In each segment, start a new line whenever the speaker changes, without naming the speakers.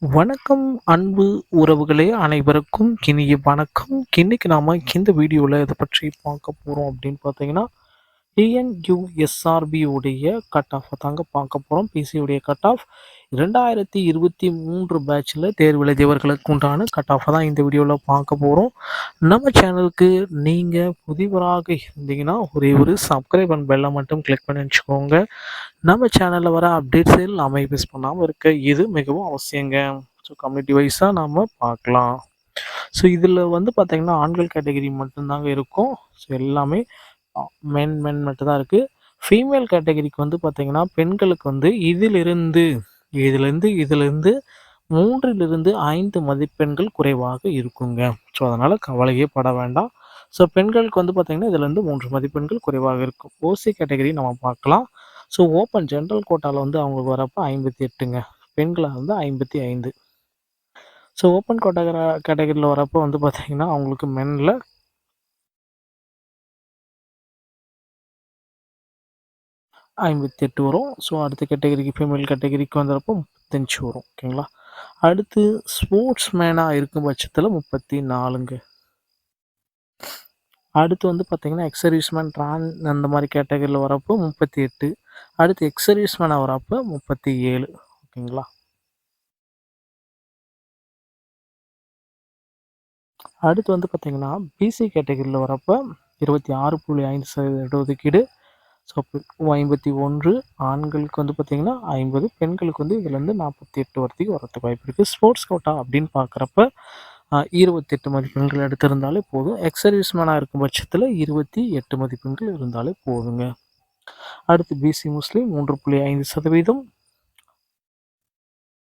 வணக்கம் அன்பு உறவுகளே அனைவருக்கும் இனிய வணக்கம். இன்னைக்கு நாம இந்த வீடியோவில் இதை பற்றி பார்க்க போகிறோம் அப்படின்னு பார்த்தீங்கன்னா டிஎன்யூஎஸ்ஆர்பி உடைய கட் ஆஃப் தாங்க பார்க்க போகிறோம். பிசியுடைய கட் ஆஃப் 2023 பேட்சில் தேர்வு எழுதியவர்களுக்கு உண்டான கட் ஆஃப் தான் இந்த வீடியோவில் பார்க்க போகிறோம். நம்ம சேனலுக்கு நீங்கள் புதிவராக இருந்தீங்கன்னா ஒரே ஒரு சப்ஸ்கிரைப் அண்ட் பெல்லை மட்டும் கிளிக் பண்ணி வச்சுக்கோங்க. நம்ம சேனலில் வர அப்டேட்ஸ் எல்லாமே மிஸ் பண்ணாமல் இருக்க இது மிகவும் அவசியங்க. ஸோ கம்யூனிட்டி வைஸாக நாம் பார்க்கலாம். ஸோ இதில் வந்து பார்த்திங்கன்னா ஆண்கள் கேட்டகரி மட்டும்தாங்க இருக்கும். ஸோ எல்லாமே மென் மட்டும் தான் இருக்குது. ஃபீமேல் கேட்டகரிக்கு வந்து பார்த்திங்கன்னா பெண்களுக்கு வந்து இதிலிருந்து 3லிருந்து 5 மதிப்பெண்கள் குறைவாக இருக்குங்க. ஸோ அதனால் கவலையே பட வேண்டாம். ஸோ பெண்களுக்கு வந்து பார்த்திங்கன்னா இதிலேருந்து 3 மதிப்பெண்கள் குறைவாக இருக்கும். ஓசி கேட்டகரி நம்ம பார்க்கலாம். ஸோ ஓப்பன் ஜென்ரல் கோட்டாவில் வந்து அவங்களுக்கு வரப்போ 58ங்க, பெண்களாக வந்து 55. ஸோ ஓப்பன் கேட்டகரியில் வரப்போ வந்து பார்த்திங்கன்னா அவங்களுக்கு மென்னில் 58 வரும். ஸோ அடுத்த கேட்டகரிக்கு ஃபீமேல் கேட்டகரிக்கு வந்துறப்போ 35 வரும். ஓகேங்களா. அடுத்து ஸ்போர்ட்ஸ் மேனாக இருக்கும் பட்சத்தில் 34ங்க. அடுத்து வந்து பார்த்திங்கன்னா எக்ஸர்வீஸ்மேன் அந்த மாதிரி கேட்டகரியில் வரப்போ 38. அடுத்து எக்ஸர்வீஸ்மேனாக வரப்போ 37. ஓகேங்களா. அடுத்து வந்து பார்த்திங்கன்னா பிசி கேட்டகரியில் வரப்போ 26.5% இடஒதுக்கீடு. ஸோ 51 ஆண்களுக்கு வந்து பார்த்திங்கன்னா 50, பெண்களுக்கு வந்து இதுலேருந்து 48 வரைக்கும் வரத்துக்கு வாய்ப்பு இருக்குது. ஸ்போர்ட்ஸ் கோட்டா அப்படின்னு பார்க்குறப்ப 28 மதிப்பெண்கள் எடுத்திருந்தாலே போதும். எக்ஸர்வீஸ்மேனாக இருக்கும் பட்சத்தில் 28 மதிப்பெண்கள் இருந்தாலே போதுங்க. அடுத்து பிசி முஸ்லீம் 3.5%,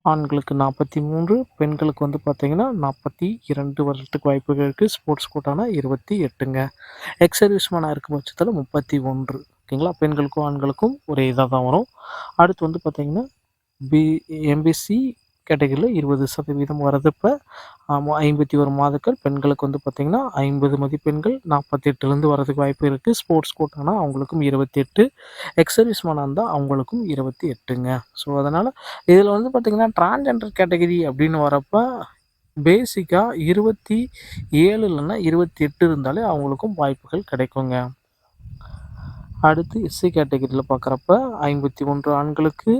ஆண்களுக்கு 43, பெண்களுக்கு வந்து பார்த்திங்கன்னா 42 வரத்துக்கு வாய்ப்புகள் இருக்குது. ஸ்போர்ட்ஸ் கோட்டானா 28ங்க. எக்ஸர்வீஸ்மேனாக இருக்கும் பட்சத்தில் 31. ஓகேங்களா. பெண்களுக்கும் ஆண்களுக்கும் ஒரே இதாக தான் வரும். அடுத்து வந்து பார்த்திங்கன்னா எம்பிசி கேட்டகரியில் 20% வரதுப்போ 51 மாதங்கள். பெண்களுக்கு வந்து பார்த்திங்கன்னா 50 மதிப்பெண்கள் 48லேருந்து வரதுக்கு வாய்ப்பு இருக்குது. ஸ்போர்ட்ஸ் கோட்டானா அவங்களுக்கும் 28, எக்ஸர்வீஸ்மேனாக இருந்தால் அவங்களுக்கும் 28ங்க. ஸோ அதனால் இதில் வந்து பார்த்திங்கன்னா டிரான்ஜெண்டர் கேட்டகரி அப்படின்னு வரப்போ பேசிக்காக 27 இல்லைன்னா 28 இருந்தாலே அவங்களுக்கும் வாய்ப்புகள் கிடைக்குங்க. அடுத்து எஸ்சி கேட்டகரியில் பார்க்குறப்ப 51 ஆண்களுக்கு,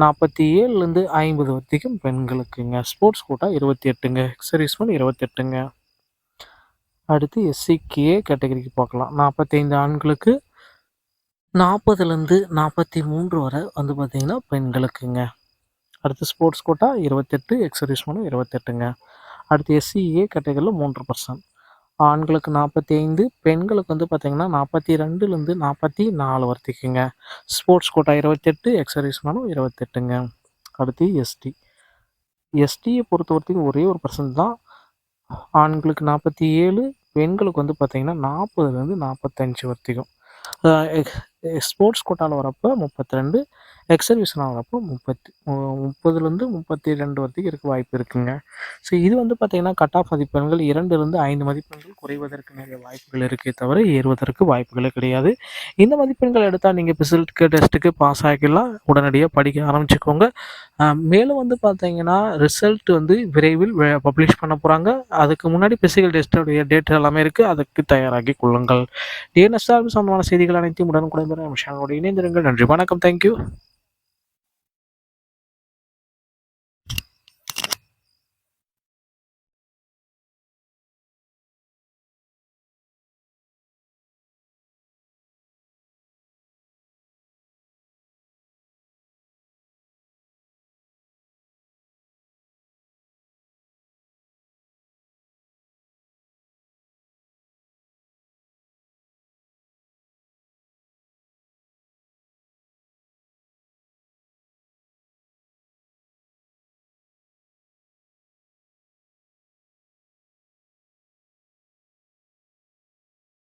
47லேருந்து 50 வரைக்கும் பெண்களுக்குங்க. ஸ்போர்ட்ஸ் கோட்டா 28ங்க, எக்ஸர்வீஸ்மேன் 28ங்க. அடுத்து எஸ்சிகே கேட்டகரிக்கு பார்க்கலாம். 45 ஆண்களுக்கு, 40லேருந்து 43 வரை வந்து பார்த்திங்கன்னா பெண்களுக்குங்க. அடுத்து ஸ்போர்ட்ஸ் கோட்டா 28, எக்ஸர்வீஸ்மேனும் 28ங்க. அடுத்து எஸ்சிஏ கேட்டகரியில் 3%, ஆண்களுக்கு 45, பெண்களுக்கு வந்து பார்த்திங்கன்னா 42லேருந்து 44 வரைக்குங்க. Sports quota 28, எக்ஸர்வீஸ்மேனும் 28ங்க. அடுத்து எஸ்டியை பொறுத்த வரைக்கும் ஒரே ஒரு பர்சன்ட் தான். ஆண்களுக்கு 47, பெண்களுக்கு வந்து பார்த்திங்கன்னா 40லேருந்து 45 வரைக்கும். ஸ்போர்ட்ஸ் கோட்டாவில் வரப்போ 32, எக்ஸர்வீஸ்மேனாக வரப்போ 30லேருந்து 32 வரைக்கும் இருக்க வாய்ப்பு இருக்குங்க. ஸோ இது வந்து பார்த்திங்கன்னா கட் ஆஃப் மதிப்பெண்கள் 2லேருந்து 5 மதிப்பெண்கள் குறைவதற்கு நிறைய வாய்ப்புகள் இருக்கே தவிர ஏறுவதற்கு வாய்ப்புகளே கிடையாது. இந்த மதிப்பெண்கள் எடுத்தால் நீங்கள் பிசிக்கல் டெஸ்ட்டுக்கு பாஸ் ஆகிக்கலாம். உடனடியாக படிக்க ஆரம்பிச்சுக்கோங்க. மேலும் வந்து பார்த்திங்கன்னா ரிசல்ட் வந்து விரைவில் பப்ளிஷ் பண்ண போகிறாங்க. அதுக்கு முன்னாடி பிசிக்கல் டெஸ்ட்டுடைய டேட் எல்லாமே இருக்குது. அதுக்கு தயாராகி கொள்ளுங்கள். டிஎன்எஸ்ஆர்பி சம்பந்தமான செய்திகள் அனைத்தையும் உடனுக்குடன் பெற நம்ம சேனலோடு இணைந்திருங்கள். நன்றி, வணக்கம், தேங்க்யூ.